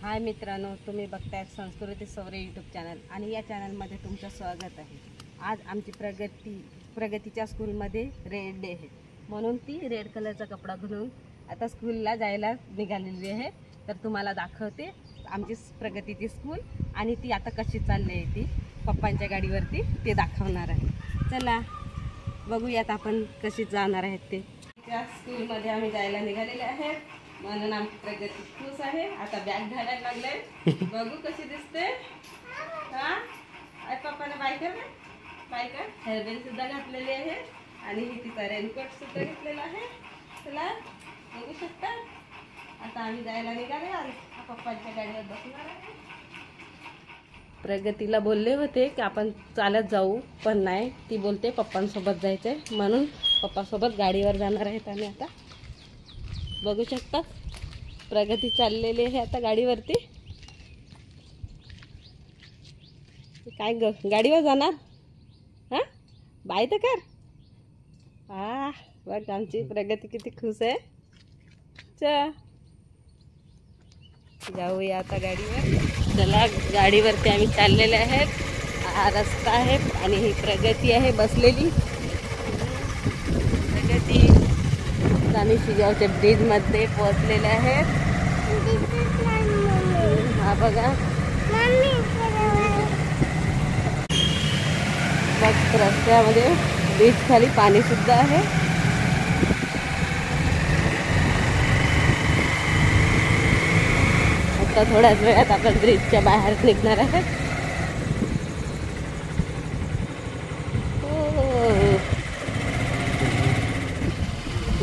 हाय मित्रांनो, तुम्ही बघताय संस्कृती सौरे यूट्यूब चॅनल आणि या चॅनलमध्ये तुमचं स्वागत आहे। आज आमची प्रगतीच्या स्कूलमध्ये रेड डे आहे, म्हणून ती रेड कलरचा कपडा घालून आता स्कूलला जायला निघालेली आहे। तर तुम्हाला दाखवते आमची प्रगतीची स्कूल आणि ती आता कशी चालली आहे ती पप्पांच्या गाडीवरती ते दाखवणार आहे। चला बघूयात आपण कशी जाणार आहेत ते। त्या स्कूलमध्ये आम्ही जायला निघालेले आहेत, म्हणून आमची प्रगती खुश आहे। आता बॅग घालायला लागले, बघू कशी दिसते। हा आई पप्पाने बाय कर, बाय कर। हेअरबँड सुद्धा घातलेली आहे आणि ही तिचा रेनकोट सुद्धा घेतलेला आहे। चला बघू शकता, आता आम्ही जायला निघाले आणि पप्पांच्या गाडीवर बसणार आहे। प्रगतीला बोलले होते की आपण चालत जाऊ, पण नाही, ती बोलते पप्पांसोबत जायचंय, म्हणून पप्पासोबत गाडीवर जाणार आहेत आम्ही। आता बघू शकता प्रगती चाललेली आहे आता गाडीवरती। काय ग गाडीवर जाणार? हा बाय तर कर। हा बघ आमची प्रगती किती खुश आहे। चल जाऊया आता गाडीवर। चला गाडीवरती आम्ही चाललेले आहेत। हा रस्ता आहे आणि ही प्रगती आहे बसलेली। प्रगती आम्ही शिगावच्या ब्रिज मध्ये पोहोचलेले आहेत। हा बघा बघ रस्त्यामध्ये ब्रिज खाली पाणी सुद्धा आहे। आता थोड्याच वेळात आपण ब्रिजच्या बाहेर निघणार आहे।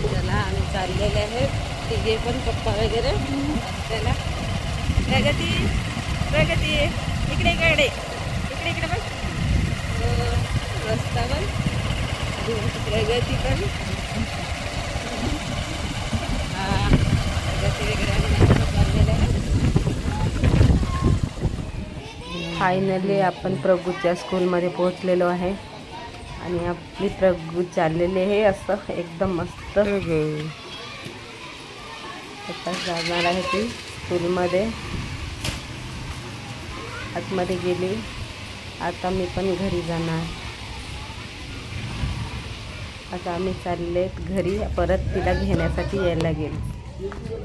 चला आम्ही चाललेले आहेत तिघे पण, पप्पा वगैरे। चला प्रगती प्रगती इकडे इकडे इकडे इकडे बघ, रस्ता पण प्रगती पण। हा प्रगती वगैरे चाललेलं आहे। फायनली आपण प्रगूच्या स्कूलमध्ये पोहोचलेलो आहे आणि आपली प्रगू चाललेली आहे असं एकदम मस्त। आता जाणार आहे ती स्कूलमध्ये, आतमध्ये गेली। आता मी पण घरी जाणार। आता आम्ही चालले घरी, परत तिला घेण्यासाठी यायला लागेल।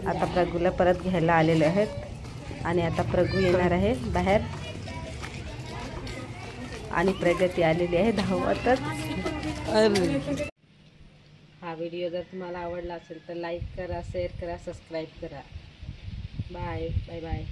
आता प्रगूला परत घ्यायला आलेले आहेत आणि आता प्रगू येणार आहे बाहेर आणि प्रगती आलेली आहे धावतच। हा व्हिडिओ जर तुम्हाला आवडला असेल तर लाईक करा, शेअर करा, सबस्क्राईब करा। Bye bye bye.